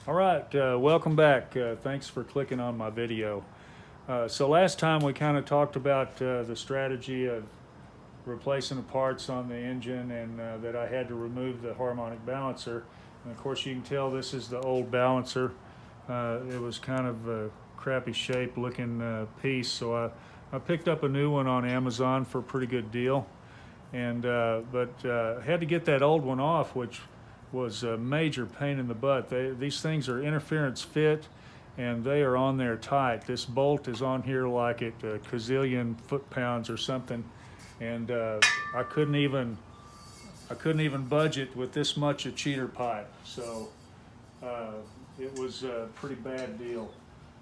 All right, welcome back. Thanks for clicking on my video. So last time we kind of talked about the strategy of replacing the parts on the engine and that I had to remove the harmonic balancer. And of course you can tell this is the old balancer. It was kind of a crappy shape looking piece, so I picked up a new one on Amazon for a pretty good deal. And but had to get that old one off, which was a major pain in the butt. These things are interference fit, and they are on there tight. This bolt is on here like it a gazillion foot-pounds or something, and I couldn't even budge it with this much of cheater pipe. So it was a pretty bad deal.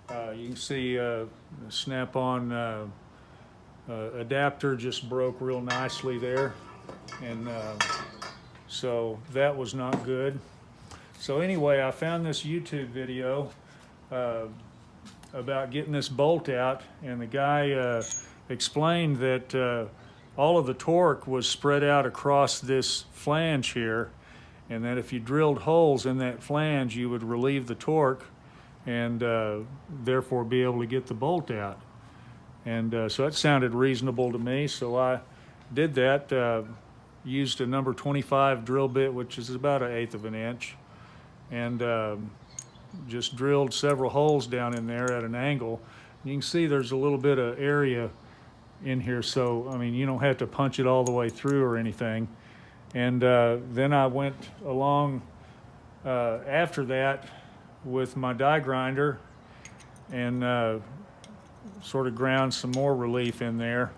You can see the snap-on adapter just broke real nicely there, and so that was not good. So anyway, I found this YouTube video about getting this bolt out, and the guy explained that all of the torque was spread out across this flange here, and that if you drilled holes in that flange, you would relieve the torque and therefore be able to get the bolt out. And so that sounded reasonable to me, so I did that. Used a number 25 drill bit, which is about 1/8 of an inch, and just drilled several holes down in there at an angle. You can see there's a little bit of area in here, so I mean you don't have to punch it all the way through or anything. And then I went along after that with my die grinder and sort of ground some more relief in there.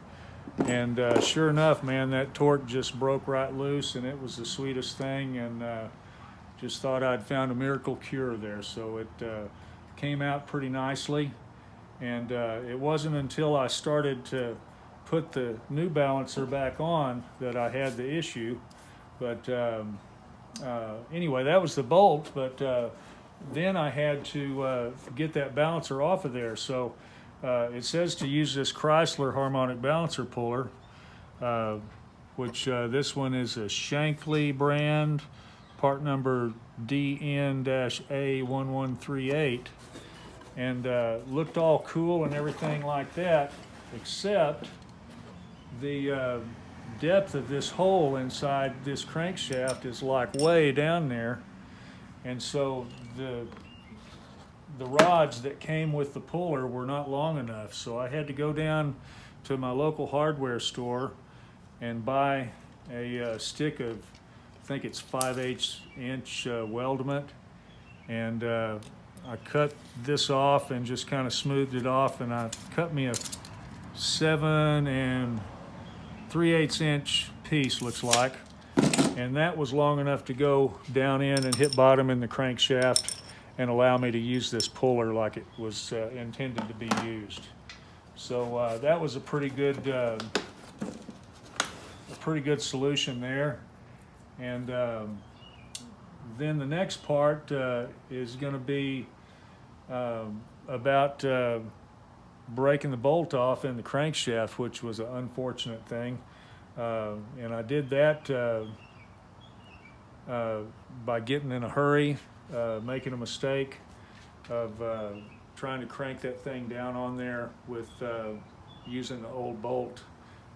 And sure enough, man, that torque just broke right loose, and it was the sweetest thing, and just thought I'd found a miracle cure there. So it came out pretty nicely, and it wasn't until I started to put the new balancer back on that I had the issue. But anyway, that was the bolt, but then I had to get that balancer off of there. So it says to use this Chrysler harmonic balancer puller, which this one is a Shankly brand, part number DN-A1138, and looked all cool and everything like that, except the depth of this hole inside this crankshaft is like way down there, and so the rods that came with the puller were not long enough, so I had to go down to my local hardware store and buy a stick of, I think it's 5/8 inch weldment, and I cut this off and just kind of smoothed it off, and I cut me a 7 3/8 inch piece, looks like, and that was long enough to go down in and hit bottom in the crankshaft and allow me to use this puller like it was intended to be used. So that was a pretty good solution there. And then the next part is going to be about breaking the bolt off in the crankshaft, which was an unfortunate thing. And I did that by getting in a hurry, making a mistake of trying to crank that thing down on there with using the old bolt,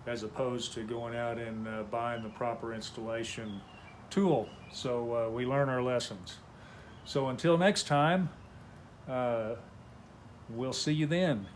as opposed to going out and buying the proper installation tool. So we learn our lessons. So until next time, we'll see you then.